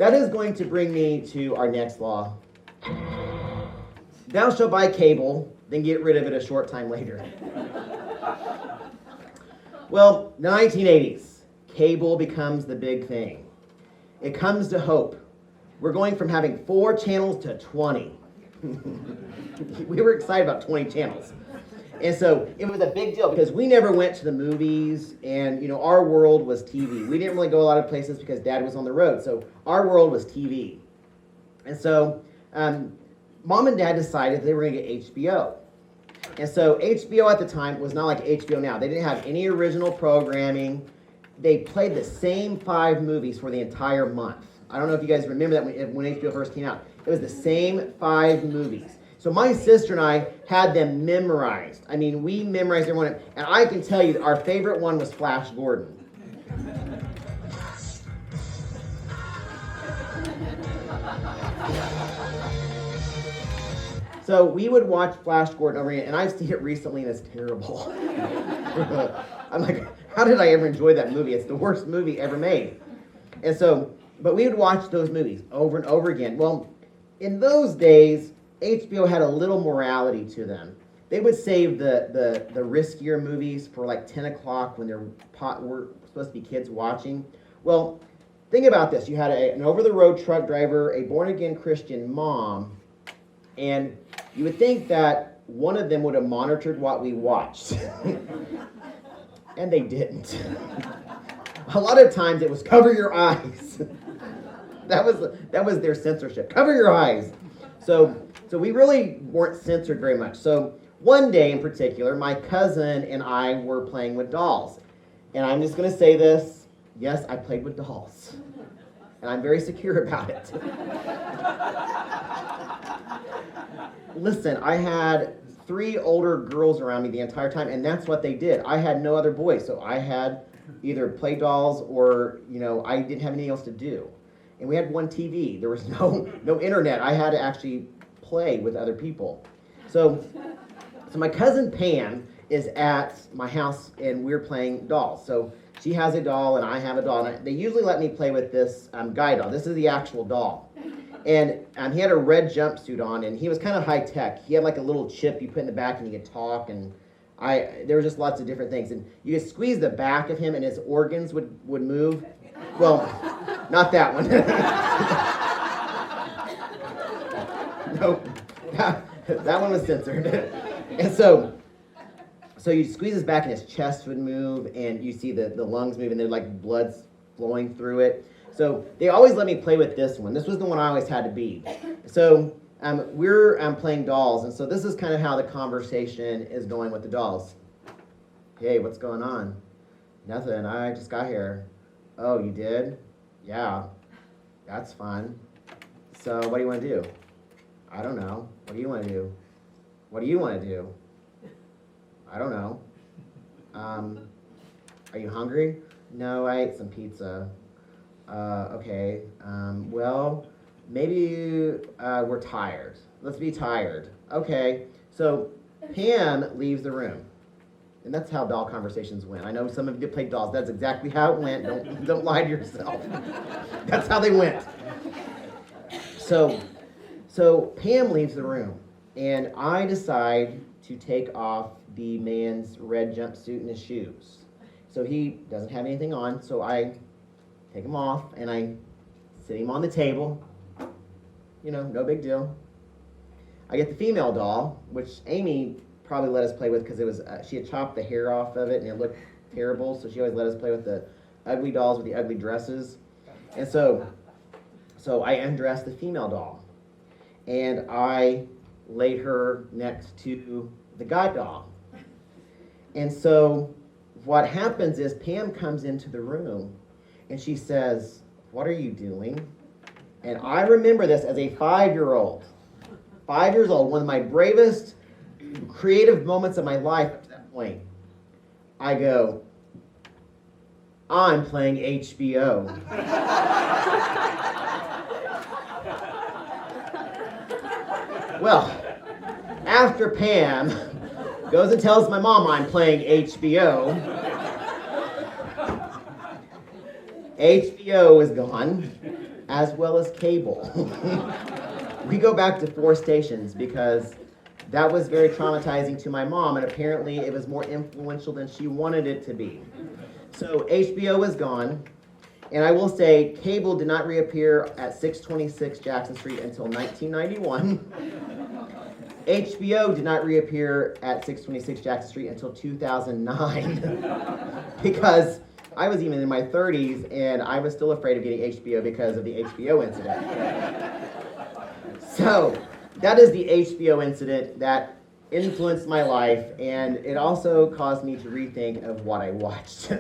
that is going to bring me to our next law. Thou shalt buy cable, then get rid of it a short time later. Well, the 1980s, cable becomes the big thing. It comes to Hope. We're going from having 4 channels to 20. We were excited about 20 channels. And so it was a big deal because we never went to the movies, and our world was TV. We didn't really go a lot of places because Dad was on the road, so our world was TV. And so Mom and Dad decided they were going to get HBO. And so HBO at the time was not like HBO now. They didn't have any original programming. They played the same 5 movies for the entire month. I don't know if you guys remember that when HBO first came out. It was the same 5 movies. So my sister and I had them memorized. I mean, we memorized every one. And I can tell you our favorite one was Flash Gordon. So we would watch Flash Gordon over again, and I've seen it recently, and it's terrible. I'm like, how did I ever enjoy that movie? It's the worst movie ever made. And so, but we would watch those movies over and over again. Well, in those days, HBO had a little morality to them. They would save the riskier movies for like 10 o'clock when we're supposed to be kids watching. Well, think about this. You had an over-the-road truck driver, a born-again Christian mom, and you would think that one of them would have monitored what we watched. And they didn't. A lot of times it was cover your eyes. That was their censorship. Cover your eyes. So we really weren't censored very much. So one day in particular, my cousin and I were playing with dolls. And I'm just going to say this. Yes, I played with dolls. And I'm very secure about it. Listen, I had 3 older girls around me the entire time, and that's what they did. I had no other boys, so I had either play dolls or, I didn't have anything else to do. And we had one TV. There was no internet. I had to actually play with other people. So my cousin Pam is at my house, and we're playing dolls. So she has a doll, and I have a doll. And they usually let me play with this guy doll. This is the actual doll. And he had a red jumpsuit on, and he was kind of high tech. He had like a little chip you put in the back, and you could talk, and there were just lots of different things. And you could squeeze the back of him, and his organs would move. Well, not that one. Nope. That one was censored. And so you squeeze his back, and his chest would move, and you see the lungs move, and there's like blood flowing through it. So they always let me play with this one. This was the one I always had to be. So we're playing dolls, and so this is kind of how the conversation is going with the dolls. Hey, what's going on? Nothing. I just got here. Oh, you did? Yeah. That's fun. So what do you want to do? I don't know. What do you want to do? What do you want to do? I don't know. Are you hungry? No, I ate some pizza. Okay. Well, maybe we're tired. Let's be tired. Okay. So Pam leaves the room. And that's how doll conversations went. I know some of you play dolls. That's exactly how it went. Don't lie to yourself. That's how they went. So Pam leaves the room, and I decide to take off the man's red jumpsuit and his shoes. So he doesn't have anything on, so I take him off, and I sit him on the table. No big deal. I get the female doll, which Amy probably let us play with because it was she had chopped the hair off of it, and it looked terrible, so she always let us play with the ugly dolls with the ugly dresses. And so I undressed the female doll, and I laid her next to the guy doll. And so what happens is Pam comes into the room, and she says, "What are you doing?" And I remember this as a 5-year-old. 5 years old, one of my bravest creative moments of my life up to that point. I go, "I'm playing HBO." Well, after Pam goes and tells my mom I'm playing HBO, HBO is gone. as well as cable. We go back to 4 stations because that was very traumatizing to my mom, and apparently it was more influential than she wanted it to be. So HBO was gone, and I will say cable did not reappear at 626 Jackson Street until 1991. HBO did not reappear at 626 Jackson Street until 2009 because I was even in my 30s and I was still afraid of getting HBO because of the HBO incident. So that is the HBO incident that influenced my life, and it also caused me to rethink of what I watched.